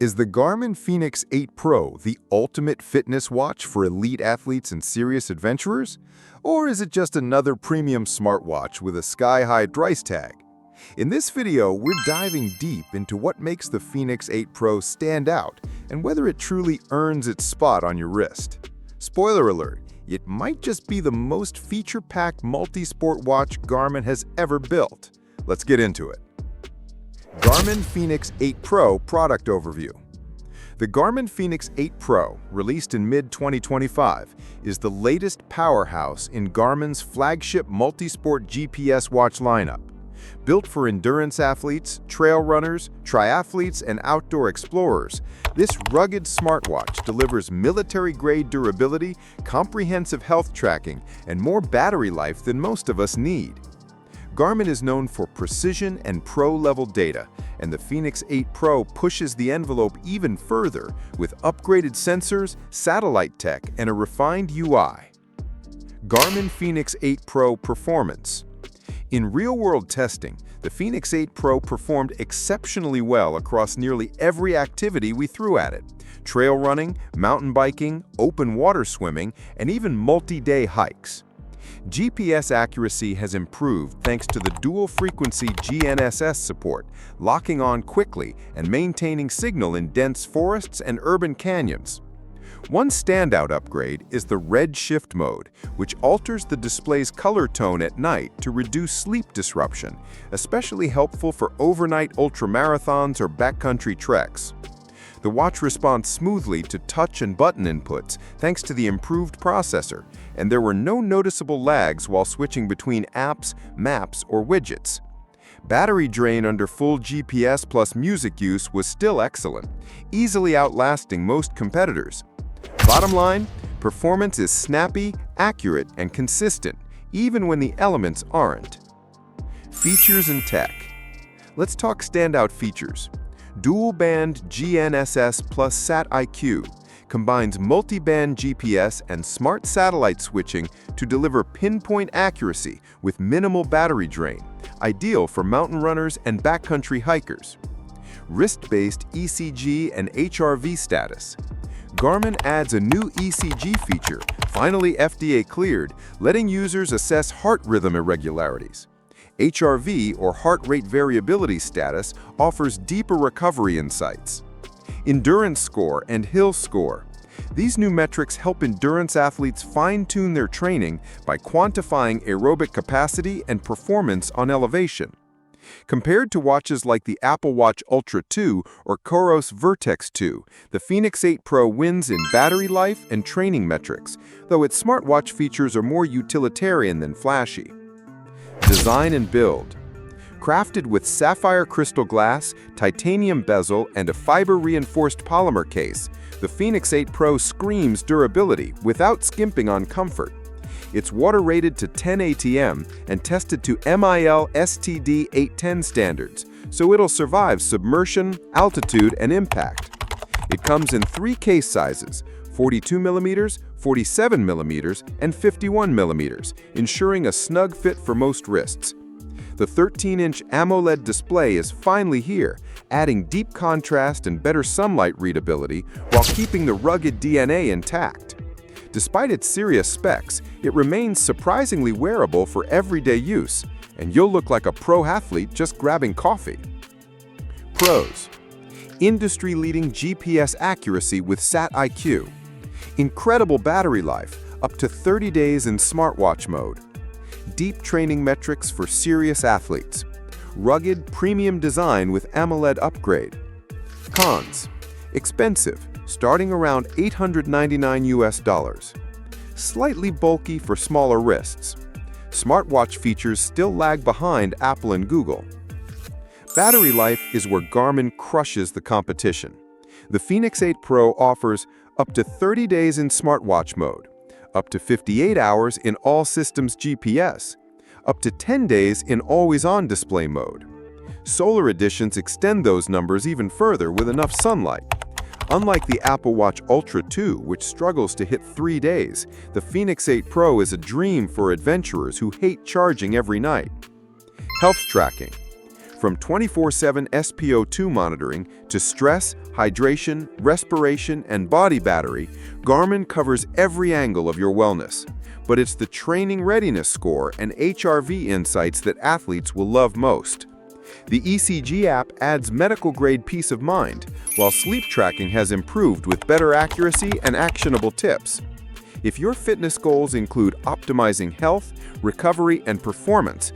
Is the Garmin Fenix 8 Pro the ultimate fitness watch for elite athletes and serious adventurers? Or is it just another premium smartwatch with a sky-high price tag? In this video, we're diving deep into what makes the Fenix 8 Pro stand out and whether it truly earns its spot on your wrist. Spoiler alert, it might just be the most feature-packed multi-sport watch Garmin has ever built. Let's get into it. Garmin Fenix 8 Pro Product Overview. The Garmin Fenix 8 Pro, released in mid-2025, is the latest powerhouse in Garmin's flagship multi-sport GPS watch lineup. Built for endurance athletes, trail runners, triathletes, and outdoor explorers, this rugged smartwatch delivers military-grade durability, comprehensive health tracking, and more battery life than most of us need. Garmin is known for precision and pro-level data, and the Fenix 8 Pro pushes the envelope even further with upgraded sensors, satellite tech, and a refined UI. Garmin Fenix 8 Pro Performance. In real-world testing, the Fenix 8 Pro performed exceptionally well across nearly every activity we threw at it: trail running, mountain biking, open water swimming, and even multi-day hikes. GPS accuracy has improved thanks to the dual-frequency GNSS support, locking on quickly and maintaining signal in dense forests and urban canyons. One standout upgrade is the red shift mode, which alters the display's color tone at night to reduce sleep disruption, especially helpful for overnight ultramarathons or backcountry treks. The watch responds smoothly to touch and button inputs thanks to the improved processor, and there were no noticeable lags while switching between apps, maps, or widgets. Battery drain under full GPS plus music use was still excellent, easily outlasting most competitors. Bottom line, performance is snappy, accurate, and consistent, even when the elements aren't. Features and tech. Let's talk standout features. Dual-band GNSS plus SatIQ combines multi-band GPS and smart satellite switching to deliver pinpoint accuracy with minimal battery drain, ideal for mountain runners and backcountry hikers. Wrist-based ECG and HRV Status. Garmin adds a new ECG feature, finally FDA cleared, letting users assess heart rhythm irregularities. HRV, or heart rate variability status, offers deeper recovery insights. Endurance score and hill score. These new metrics help endurance athletes fine-tune their training by quantifying aerobic capacity and performance on elevation. Compared to watches like the Apple Watch Ultra 2 or Coros Vertex 2, the Fenix 8 Pro wins in battery life and training metrics, though its smartwatch features are more utilitarian than flashy. Design and build. Crafted with sapphire crystal glass, titanium bezel, and a fiber-reinforced polymer case, the Fenix 8 Pro screams durability without skimping on comfort. It's water-rated to 10 ATM and tested to MIL STD 810 standards, so it'll survive submersion, altitude, and impact. It comes in 3 case sizes: 42mm, 47mm, and 51mm, ensuring a snug fit for most wrists. The 13-inch AMOLED display is finally here, adding deep contrast and better sunlight readability while keeping the rugged DNA intact. Despite its serious specs, it remains surprisingly wearable for everyday use, and you'll look like a pro athlete just grabbing coffee. Pros. Industry-leading GPS accuracy with SatIQ. Incredible battery life, up to 30 days in smartwatch mode. Deep training metrics for serious athletes. Rugged, premium design with AMOLED upgrade. Cons. Expensive, starting around $899 US. Slightly bulky for smaller wrists. Smartwatch features still lag behind Apple and Google. Battery life is where Garmin crushes the competition. The Fenix 8 Pro offers up to 30 days in smartwatch mode, up to 58 hours in all systems GPS, up to 10 days in always-on display mode. Solar editions extend those numbers even further with enough sunlight. Unlike the Apple Watch Ultra 2, which struggles to hit 3 days, the Fenix 8 Pro is a dream for adventurers who hate charging every night. Health tracking. From 24/7 SpO2 monitoring to stress, hydration, respiration, and body battery, Garmin covers every angle of your wellness. But it's the training readiness score and HRV insights that athletes will love most. The ECG app adds medical-grade peace of mind, while sleep tracking has improved with better accuracy and actionable tips. If your fitness goals include optimizing health, recovery, and performance,